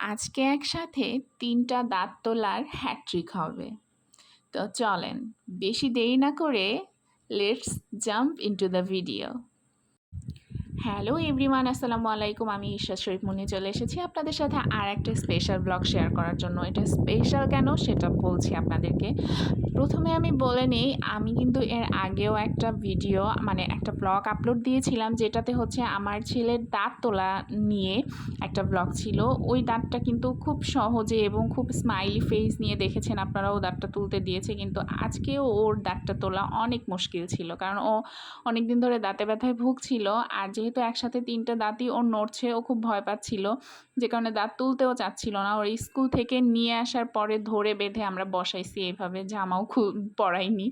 আজকে একসাথে ৩টা দাঁত তোলার হ্যাট্রিক হবে। তো চলেন বেশি দেরি না করে let's jump into the video. Hello everyone, আসসালামু আলাইকুম। আমি ইশরাত শরীফ মুন্নি চলে এসেছি আপনাদের সাথে আর একটা স্পেশাল ব্লগ শেয়ার করার জন্য। এটা স্পেশাল কেন সেটা বলছি আপনাদেরকে। প্রথমে আমি বলে নিই, আমি কিন্তু এর আগেও একটা ভিডিও একটা ব্লগ আপলোড দিয়েছিলাম, যেটাতে হচ্ছে আমার ছেলের দাঁত তোলা নিয়ে একটা ব্লগ ছিল। ওই দাঁতটা কিন্তু খুব সহজে এবং খুব স্মাইলি ফেস নিয়ে দেখেছেন আপনারাও, দাঁতটা তুলতে দিয়েছে। কিন্তু আজকেও ওর দাঁতটা তোলা অনেক মুশকিল ছিল, কারণ ও অনেক দিন ধরে দাঁতে ব্যথায় ভুগছিল। আর যেহেতু একসাথে 3টে দাঁতই ওর নড়ছে, ও খুব ভয় পাচ্ছিল, যে কারণে দাঁত তুলতেও চাচ্ছিল না। ওর স্কুল থেকে নিয়ে আসার পরে ধরে বেঁধে আমরা বসাইছি, এইভাবে জামাও খুব পরাইনি।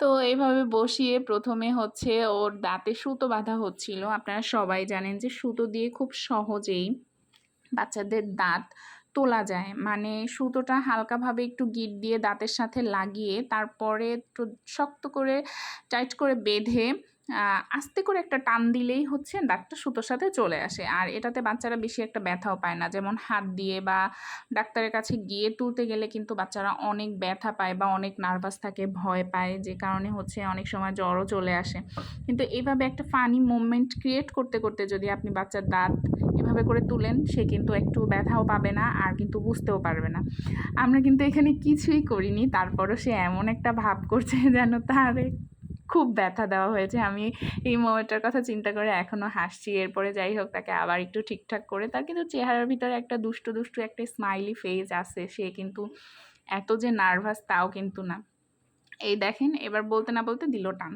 তো এইভাবে বসিয়ে প্রথমে হচ্ছে ওর দাঁতে সুতো বাঁধা হচ্ছিল। আপনারা সবাই জানেন যে সুতো দিয়ে খুব সহজেই বাচ্চাদের দাঁত তোলা যায়। সুতোটা হালকাভাবে একটু গিট দিয়ে দাঁতের সাথে লাগিয়ে তারপরে একটু শক্ত করে টাইট করে বেঁধে আস্তে করে একটা টান দিলেই হচ্ছে দাঁতটা সুতোর সাথে চলে আসে। আর এটাতে বাচ্চারা বেশি একটা ব্যথাও পায় না, যেমন হাত দিয়ে বা ডাক্তারের কাছে গিয়ে তুলতে গেলে কিন্তু বাচ্চারা অনেক ব্যথা পায় বা অনেক নার্ভাস থাকে, ভয় পায়, যে কারণে হচ্ছে অনেক সময় জ্বরও চলে আসে। কিন্তু এইভাবে একটা ফানি মুভমেন্ট ক্রিয়েট করতে করতে যদি আপনি বাচ্চার দাঁত এভাবে করে তুলেন, সে কিন্তু একটু ব্যথাও পাবে না আর কিন্তু বুঝতেও পারবে না। আমরা কিন্তু এখানে কিছুই করিনি, তারপরও সে এমন একটা ভাব করছে যেন তার খুব ব্যথা দেওয়া হয়েছে। আমি এই মোমেন্টটার কথা চিন্তা করে এখনও হাসছি। এরপরে যাই হোক, তাকে আবার একটু ঠিকঠাক করে, তার কিন্তু চেহারার ভিতরে একটা দুষ্টু দুষ্টু একটা স্মাইলি ফেস আছে। সে কিন্তু এত যে নার্ভাস তাও কিন্তু না। এই দেখেন, এবার বলতে না বলতে দিল টান।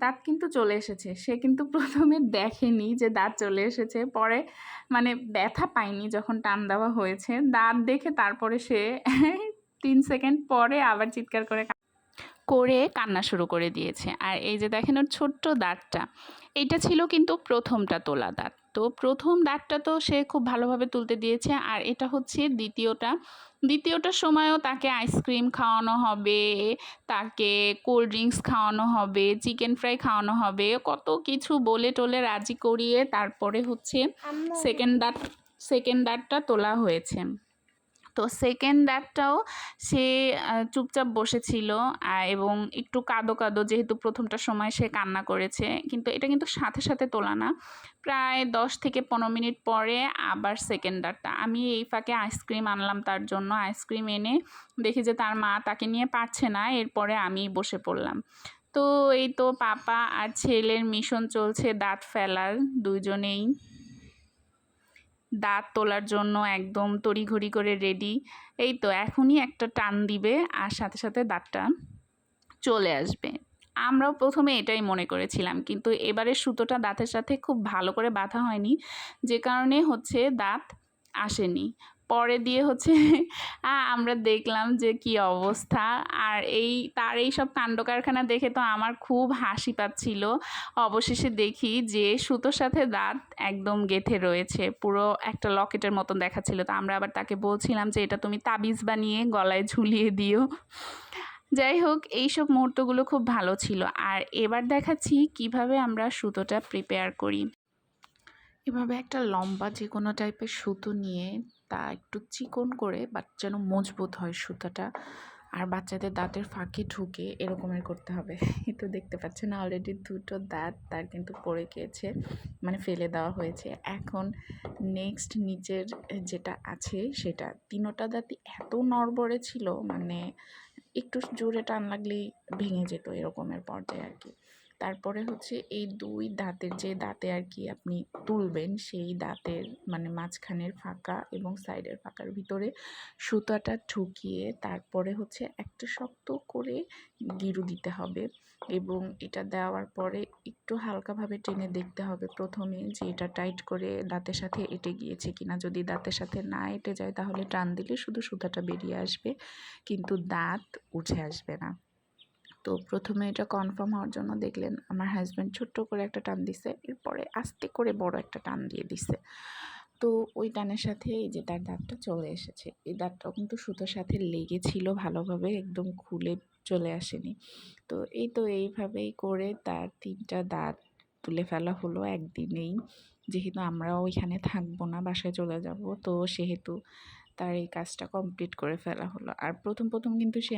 দাঁত কিন্তু চলে এসেছে। সে কিন্তু প্রথমে দেখেনি যে দাঁত চলে এসেছে, পরে ব্যথা পায়নি যখন টান দেওয়া হয়েছে। দাঁত দেখে তারপরে সে 3 সেকেন্ড পরে আবার চিৎকার করে কান্না শুরু করে দিয়েছে। আর এই যে দেখেন ওর ছোট্ট দাঁতটা, এইটা ছিল কিন্তু প্রথমটা তোলা দাঁত। তো প্রথম দাঁতটা তো সে খুব ভালোভাবে তুলতে দিয়েছে। আর এটা হচ্ছে দ্বিতীয়টার সময়ও তাকে আইসক্রিম খাওয়ানো হবে, তাকে কোল্ড ড্রিঙ্কস খাওয়ানো হবে, চিকেন ফ্রাই খাওয়ানো হবে, কত কিছু বলে টোলে রাজি করিয়ে তারপরে হচ্ছে সেকেন্ড দাঁতটা তোলা হয়েছে। তো সেকেন্ড দাঁতটাও সে চুপচাপ বসেছিল এবং একটু কাঁদো কাঁদো, যেহেতু প্রথমটার সময় সে কান্না করেছে। কিন্তু এটা কিন্তু সাথে সাথে তোলা না, প্রায় 10 থেকে 15 মিনিট পরে আবার সেকেন্ড দাঁতটা। আমি এই ফাঁকে আইসক্রিম আনলাম তার জন্য। আইসক্রিম এনে দেখি যে তার মা তাকে নিয়ে পারছে না, এরপরে আমি বসে পড়লাম। তো এই তো পাপা আর ছেলের মিশন চলছে দাঁত ফেলার। দুজনেই দাঁত তোলার জন্য একদম তড়িঘড়ি করে রেডি। এই তো এখনই একটা টান দিবে আর সাথে সাথে দাঁতটা চলে আসবে। আমরাও প্রথমে এটাই মনে করেছিলাম, কিন্তু এবারে সুতোটা দাঁতের সাথে খুব ভালো করে বাঁধা হয়নি, যে কারণে হচ্ছে দাঁত আসেনি। পরে দিয়ে হচ্ছে আমরা দেখলাম যে কি অবস্থা। আর তার এইসব কাণ্ড কারখানা দেখে তো আমার খুব হাসি পাচ্ছিল। অবশেষে দেখি যে সুতোর সাথে দাঁত একদম গেঁথে রয়েছে, পুরো একটা লকেটের মতন দেখাচ্ছিল। তো আমরা আবার তাকে বলছিলাম যে এটা তুমি তাবিজ বানিয়ে গলায় ঝুলিয়ে দিও। যাই হোক, এইসব মুহূর্তগুলো খুব ভালো ছিল। আর এবার দেখাচ্ছি কিভাবে আমরা সুতোটা প্রিপেয়ার করি। এভাবে একটা লম্বা যে কোনো টাইপের সুতো নিয়ে তা একটু চিকন করে, বাট যেন মজবুত হয় সুতোটা, আর বাচ্চাদের দাঁতের ফাঁকে ঢুকে এরকমের করতে হবে। তো দেখতে পাচ্ছেন অলরেডি 2টো দাঁত তার কিন্তু পড়ে গিয়েছে, ফেলে দেওয়া হয়েছে। এখন নেক্সট নিচের যেটা আছে সেটা 3টা দাঁতই এত নড়বড়ে ছিল, একটু জোরে টান লাগলেই ভেঙে যেত, এরকমের পর্যায়ে আর কি। তারপরে হচ্ছে এই 2 দাঁতের যে দাঁতে আর কি আপনি তুলবেন, সেই দাঁতের মাঝখানের ফাঁকা এবং সাইডের ফাঁকার ভিতরে সুতাটা ঢুকিয়ে তারপরে হচ্ছে একটা শক্ত করে গিরু দিতে হবে। এবং এটা দেওয়ার পরে একটু হালকাভাবে টেনে দেখতে হবে প্রথমে যে এটা টাইট করে দাঁতের সাথে এঁটে গিয়েছে কিনা। যদি দাঁতের সাথে না এঁটে যায় তাহলে টান দিলে শুধু সুতাটা বেরিয়ে আসবে, কিন্তু দাঁত উঠে আসবে না। তো প্রথমে এটা কনফার্ম হওয়ার জন্য দেখলেন আমার হাজব্যান্ড ছোট্ট করে একটা টান দিছে, এরপরে আস্তে করে বড় একটা টান দিয়ে দিছে। তো ওই টানের সাথে এই যে তার দাঁতটা চলে এসেছে। এই দাঁতটাও কিন্তু সুতোর সাথে লেগেছিল ভালোভাবে, একদম খুলে চলে আসেনি। তো এইভাবেই করে তার 3টা দাঁত তুলে ফেলা হলো একদিনেই। যেহেতু আমরাও ওইখানে থাকবো না, বাসায় চলে যাব, তো সেহেতু তার এই কাজটা কমপ্লিট করে ফেলা হলো। আর প্রথম কিন্তু সে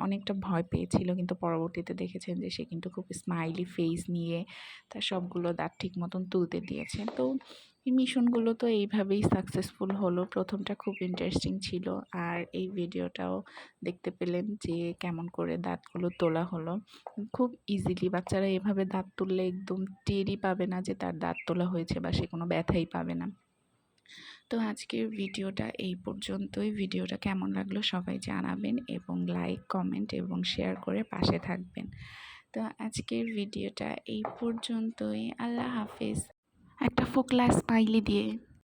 অনেকটা ভয় পেয়েছিল, কিন্তু পরবর্তীতে দেখেছেন যে সে কিন্তু খুব স্মাইলি ফেস নিয়ে তার সবগুলো দাঁত ঠিক মতন তুলতে দিয়েছে। তো এই মিশনগুলো তো এইভাবেই সাকসেসফুল হলো। প্রথমটা খুব ইন্টারেস্টিং ছিল, আর এই ভিডিওটাও দেখতে পেলেন যে কেমন করে দাঁতগুলো তোলা হলো। খুব ইজিলি বাচ্চারা এভাবে দাঁত তুললে একদম টেরই পাবে না যে তার দাঁত তোলা হয়েছে, বা সে কোনো ব্যথাই পাবে না। তো আজকের ভিডিওটা এই পর্যন্তই। ভিডিওটা কেমন লাগলো সবাই জানাবেন, এবং লাইক, কমেন্ট এবং শেয়ার করে পাশে থাকবেন। তো আজকের ভিডিওটা এই পর্যন্তই। আল্লাহ হাফেজ। একটা ফোকলা স্মাইলি দিয়ে।